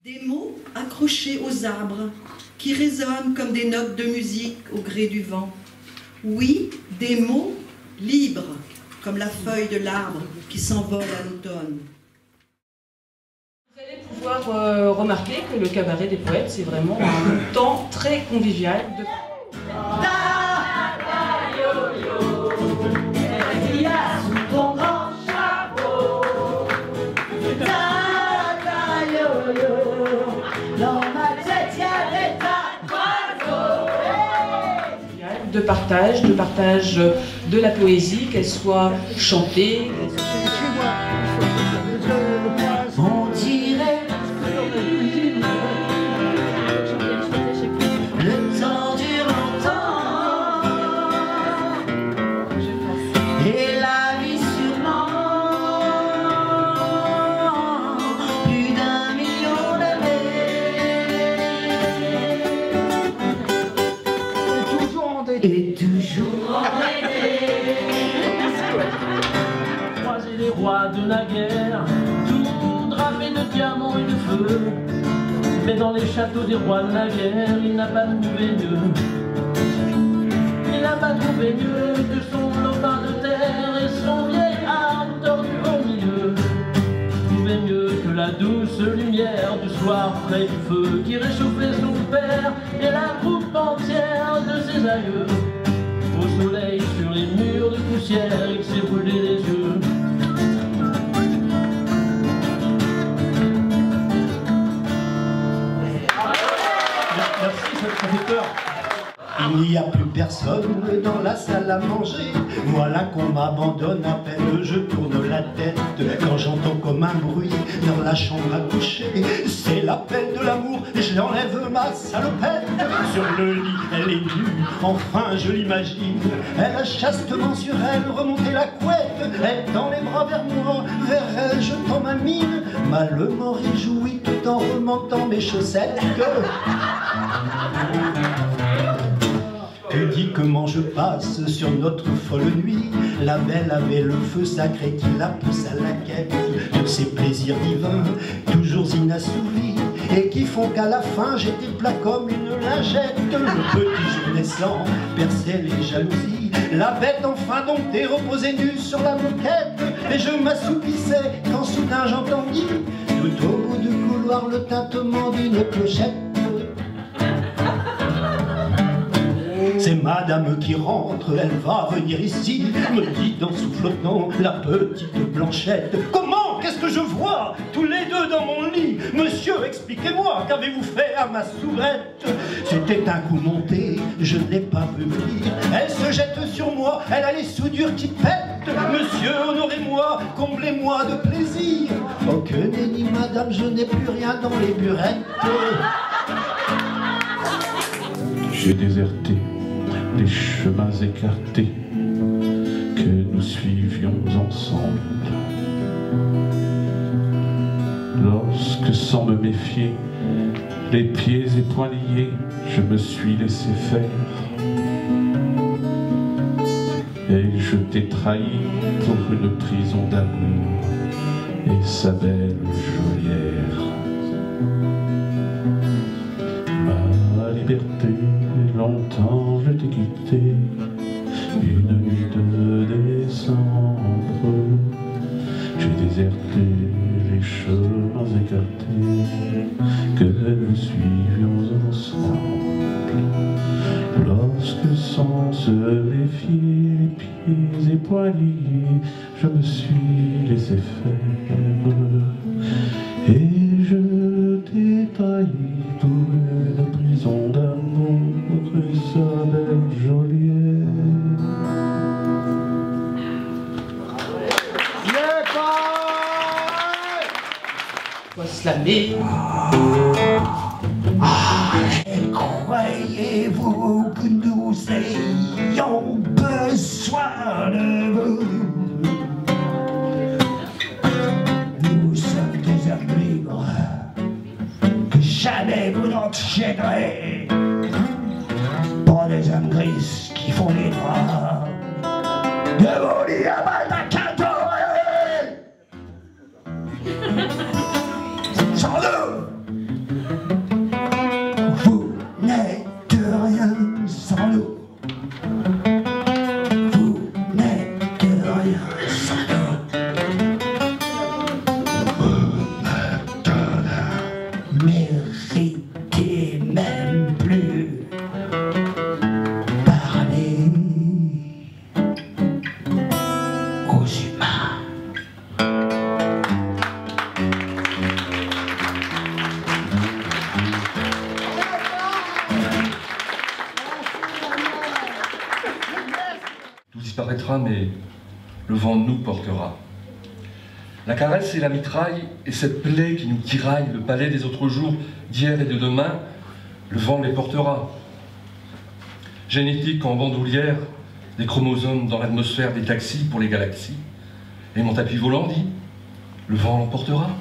Des mots accrochés aux arbres qui résonnent comme des notes de musique au gré du vent. Oui, des mots libres comme la feuille de l'arbre qui s'envole à l'automne. Vous allez pouvoir remarquer que le cabaret des poètes, c'est vraiment un temps très convivial. De partage de la poésie, qu'elle soit chantée. On dirait le temps dure longtemps et la vie sûrement plus d'1 million d'années et toujours Croiser les rois de la guerre, tout drapé de diamants et de feu. Mais dans les châteaux des rois de la guerre, il n'a pas trouvé mieux. Il n'a pas trouvé mieux que son lopin de terre et son vieil arbre tordu au milieu. Trouvé mieux que la douce lumière du soir près du feu qui réchauffait son père et la troupe entière de ses aïeux. Au soleil sur les murs de poussière, il s'est brûlé les yeux. Merci, ça fait peur. Il n'y a plus personne dans la salle à manger. Voilà qu'on m'abandonne à peine je tourne la tête. Quand j'entends comme un bruit dans la chambre à coucher, c'est l'appel de l'amour et je l'enlève ma salopette. Sur le lit, elle est nue, enfin je l'imagine. Elle a chastement sur elle remonté la couette. Elle tend les bras vers moi, vers elle je tends ma mine. Malement réjoui tout en remontant mes chaussettes. Tu dis comment je passe sur notre folle nuit. La belle avait le feu sacré qui la pousse à la quête de ces plaisirs divins, toujours inassouvis, et qui font qu'à la fin j'étais plat comme une lingette. Le petit jour naissant perçait les jalousies. La bête enfin domptée reposait nue sur la moquette, et je m'assoupissais quand soudain j'entendis tout au bout du couloir le tintement d'une clochette. C'est madame qui rentre, elle va venir ici, me dit en soufflotant la petite Blanchette. Comment? Qu'est-ce que je vois? Tous les deux dans mon lit. Monsieur, expliquez-moi, qu'avez-vous fait à ma soubrette? C'était un coup monté, je ne l'ai pas vu venir. Elle se jette sur moi, elle a les soudures qui pètent. Monsieur, honorez-moi, comblez-moi de plaisir. Oh que nenni, madame, je n'ai plus rien dans les burettes. J'ai déserté les chemins écartés que nous suivions ensemble. Lorsque, sans me méfier, les pieds et poings liés, je me suis laissé faire. Et je t'ai trahi pour une prison d'amour et sa belle geôlière. Ma liberté, longtemps je t'ai quitté, une nuit de décembre. J'ai déserté les chemins écartés que nous suivions ensemble. Lorsque sans se méfier, les pieds et poings liés, je me suis laissé faire. Et je t'ai trahi pour une prison d'amour et sa belle geôlière. Quoi slammer. Croyez-vous que nous ayons besoin de vous? Nous sommes des êtres libres, que jamais vous n'enchaînerez. Pas des âmes grises qui font les draps de vos lits à Malacadoré. Sans nous, méritez même plus parler aux humains. Tout disparaîtra, mais le vent nous portera. La caresse et la mitraille, et cette plaie qui nous tiraille le palais des autres jours, d'hier et de demain, le vent les portera. Génétique en bandoulière, des chromosomes dans l'atmosphère des taxis pour les galaxies. Et mon tapis volant dit, le vent l'emportera.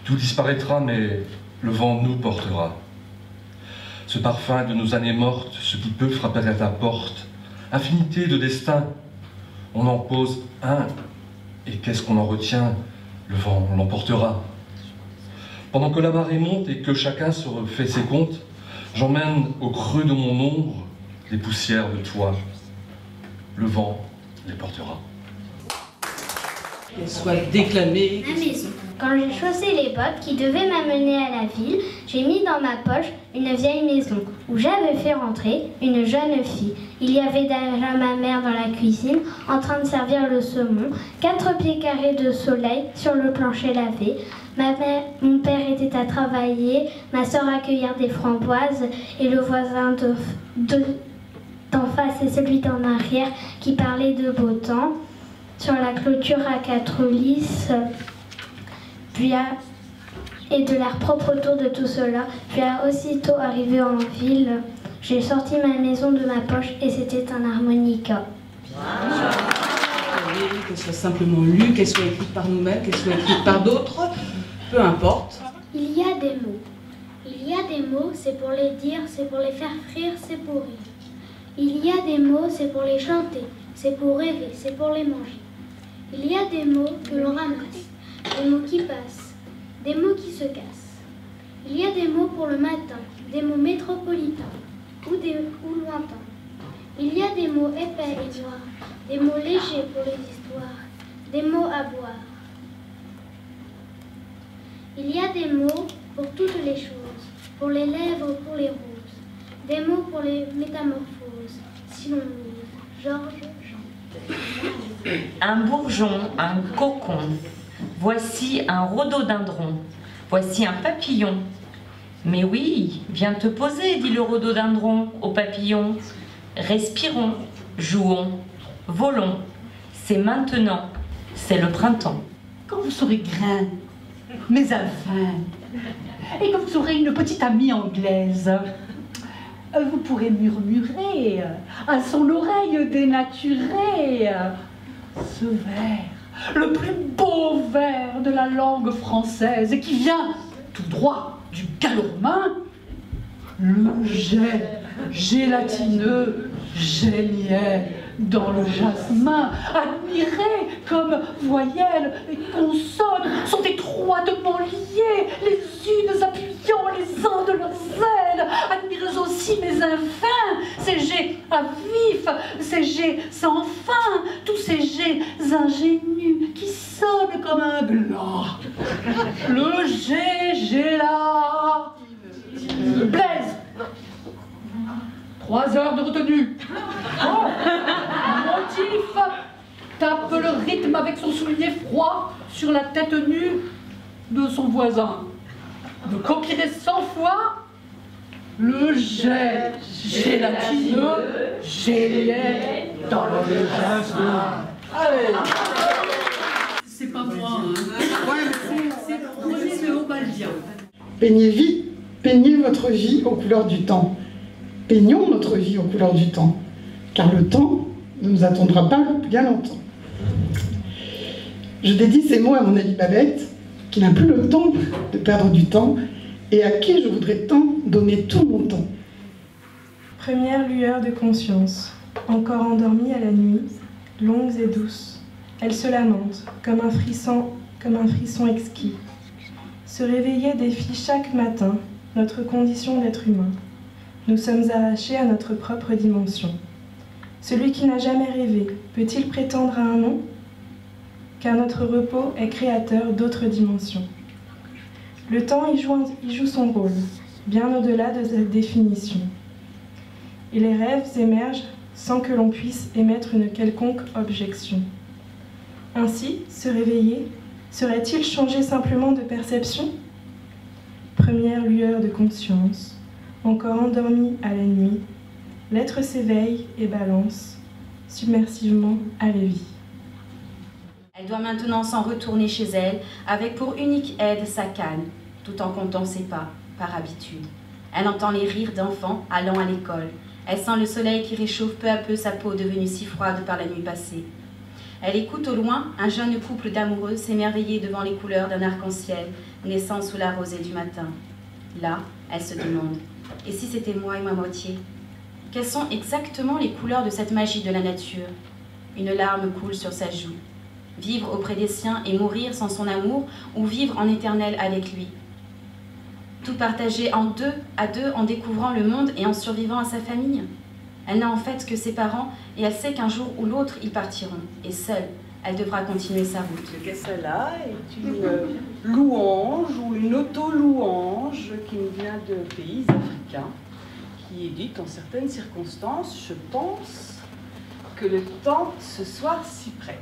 Tout disparaîtra, mais le vent nous portera. Ce parfum de nos années mortes, ce qui peut frapper à ta porte, infinité de destins, on en pose un, et qu'est-ce qu'on en retient? Le vent l'emportera. Pendant que la marée monte et que chacun se refait ses comptes, j'emmène au creux de mon ombre les poussières de toi. Le vent les portera. Qu'elle soit déclamée. Ma maison. Quand j'ai chaussé les bottes qui devaient m'amener à la ville, j'ai mis dans ma poche une vieille maison où j'avais fait rentrer une jeune fille. Il y avait déjà ma mère dans la cuisine en train de servir le saumon, 4 pieds carrés de soleil sur le plancher lavé. Mon père était à travailler, ma soeur à cueillir des framboises et le voisin d'en face et celui d'en arrière qui parlait de beau temps. Sur la clôture à 4 lys, et de l'air propre autour de tout cela. Puis aussitôt arrivé en ville, j'ai sorti ma maison de ma poche et c'était un harmonica. Qu'elle soit simplement lue, qu'elle soit écrite par nous-mêmes, qu'elle soit écrite par d'autres, peu importe. Il y a des mots. Il y a des mots, c'est pour les dire, c'est pour les faire rire, c'est pour rire. Il y a des mots, c'est pour les chanter, c'est pour rêver, c'est pour les manger. Il y a des mots que l'on ramasse, des mots qui passent, des mots qui se cassent. Il y a des mots pour le matin, des mots métropolitains ou lointains. Il y a des mots épais et noirs, des mots légers pour les histoires, des mots à boire. Il y a des mots pour toutes les choses, pour les lèvres, pour les roses, des mots pour les métamorphoses, si l'on ose. Georges Jean. Un bourgeon, un cocon, voici un rhododendron, voici un papillon. Mais oui, viens te poser, dit le rhododendron au papillon. Respirons, jouons, volons, c'est maintenant, c'est le printemps. Quand vous serez grain, mais enfin, et quand vous aurez une petite amie anglaise, vous pourrez murmurer à son oreille dénaturée ce vers, le plus beau vers de la langue française et qui vient tout droit du gallo-romain, le jet gélatineux géniait dans le jasmin, admirez comme voyelles et consonnes sont étroitement liées, les unes appuyant les uns de leurs ailes. Admirez aussi mes infins, ces jets à vif, ces jets sans fin, tous ces jets ingénus qui sonnent comme un glas. Le jet là. Blaise. 3 heures de retenue. Oh, motif tape le rythme avec son soulier froid sur la tête nue de son voisin. Vous copierez 100 fois le jet gélatineux géliait dans le jasmin. Allez. C'est pas moi, hein. C'est Obaldien. Peignez votre vie aux couleurs du temps. Peignons notre vie aux couleurs du temps, car le temps ne nous attendra pas bien longtemps. Je dédie ces mots à mon amie Babette, qui n'a plus le temps de perdre du temps, et à qui je voudrais tant donner tout mon temps. Première lueur de conscience, encore endormie à la nuit, longues et douces. Elle se lamente, comme un frisson exquis. Se réveiller défie chaque matin notre condition d'être humain. Nous sommes arrachés à notre propre dimension. Celui qui n'a jamais rêvé, peut-il prétendre à un nom? Car notre repos est créateur d'autres dimensions. Le temps y joue son rôle, bien au-delà de cette définition. Et les rêves émergent sans que l'on puisse émettre une quelconque objection. Ainsi, se réveiller, serait-il changer simplement de perception? Première lueur de conscience, encore endormi à la nuit, l'être s'éveille et balance, submersivement à la vie. Elle doit maintenant s'en retourner chez elle, avec pour unique aide sa canne, tout en comptant ses pas, par habitude. Elle entend les rires d'enfants allant à l'école. Elle sent le soleil qui réchauffe peu à peu sa peau devenue si froide par la nuit passée. Elle écoute au loin un jeune couple d'amoureux s'émerveiller devant les couleurs d'un arc-en-ciel naissant sous la rosée du matin. Là, elle se demande, et si c'était moi et ma moitié? Quelles sont exactement les couleurs de cette magie de la nature? Une larme coule sur sa joue. Vivre auprès des siens et mourir sans son amour, ou vivre en éternel avec lui? Tout partager à deux en découvrant le monde et en survivant à sa famille? Elle n'a en fait que ses parents et elle sait qu'un jour ou l'autre ils partiront. Et seule, elle devra continuer sa route. Ce qu'est-là est une louange ou une auto-louange qui nous vient de pays africains, qui est dite en certaines circonstances, je pense, que le temps ce soir s'y prête.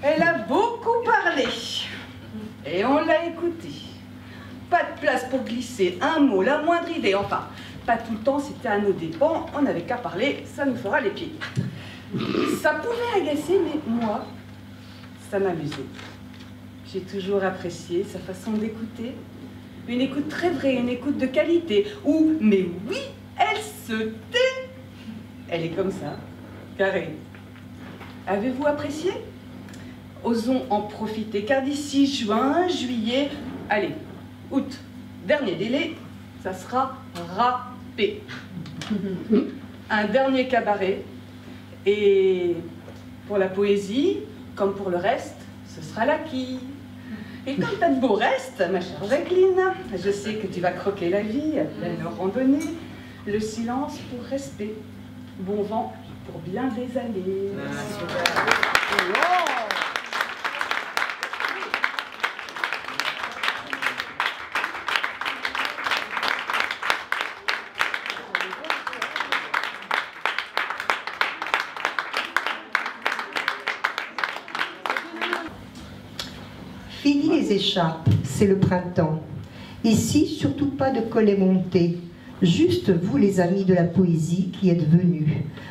Elle a beaucoup parlé et on l'a écoutée. Pas de place pour glisser un mot, la moindre idée, enfin, pas tout le temps, c'était à nos dépens, on n'avait qu'à parler, ça nous fera les pieds. Ça pouvait agacer, mais moi, ça m'amusait. J'ai toujours apprécié sa façon d'écouter. Une écoute très vraie, une écoute de qualité, où, mais oui, elle se tait. Elle est comme ça, carrée. Avez-vous apprécié? Osons en profiter, car d'ici juin, juillet, allez, août, dernier délai, ça sera râpé. Un dernier cabaret, et pour la poésie, comme pour le reste, ce sera l'acquis. Et comme t'as de beaux restes, ma chère Jacqueline, je sais que tu vas croquer la vie, à pleine randonnée, le silence pour respect, bon vent pour bien des années. Fini les écharpes, c'est le printemps. Ici, surtout pas de collet monté. Juste vous, les amis de la poésie, qui êtes venus.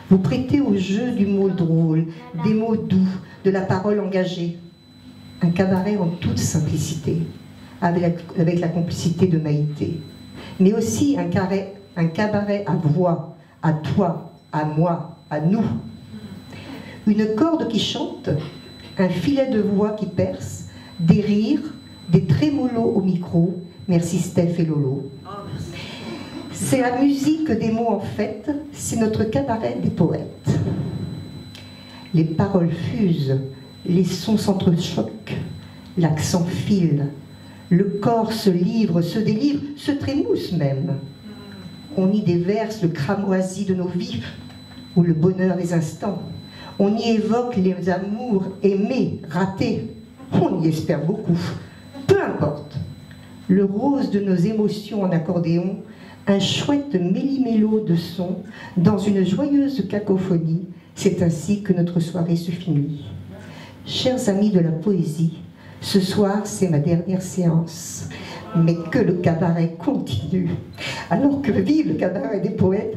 Vous prêtez au jeu du mot drôle, des mots doux, de la parole engagée. Un cabaret en toute simplicité, avec la complicité de Maïté. Mais aussi un cabaret à voix, à toi, à moi, à nous. Une corde qui chante, un filet de voix qui perce, des rires, des trémolos au micro. Merci Steph et Lolo. C'est la musique des mots en fait, c'est notre cabaret des poètes. Les paroles fusent, les sons s'entrechoquent, l'accent file, le corps se livre, se délivre, se trémousse même. On y déverse le cramoisi de nos vies ou le bonheur des instants. On y évoque les amours aimés, ratés. On y espère beaucoup. Peu importe. Le rose de nos émotions en accordéon, un chouette méli-mélo de sons dans une joyeuse cacophonie. C'est ainsi que notre soirée se finit. Chers amis de la poésie, ce soir c'est ma dernière séance. Mais que le cabaret continue. Alors que vive le cabaret des poètes,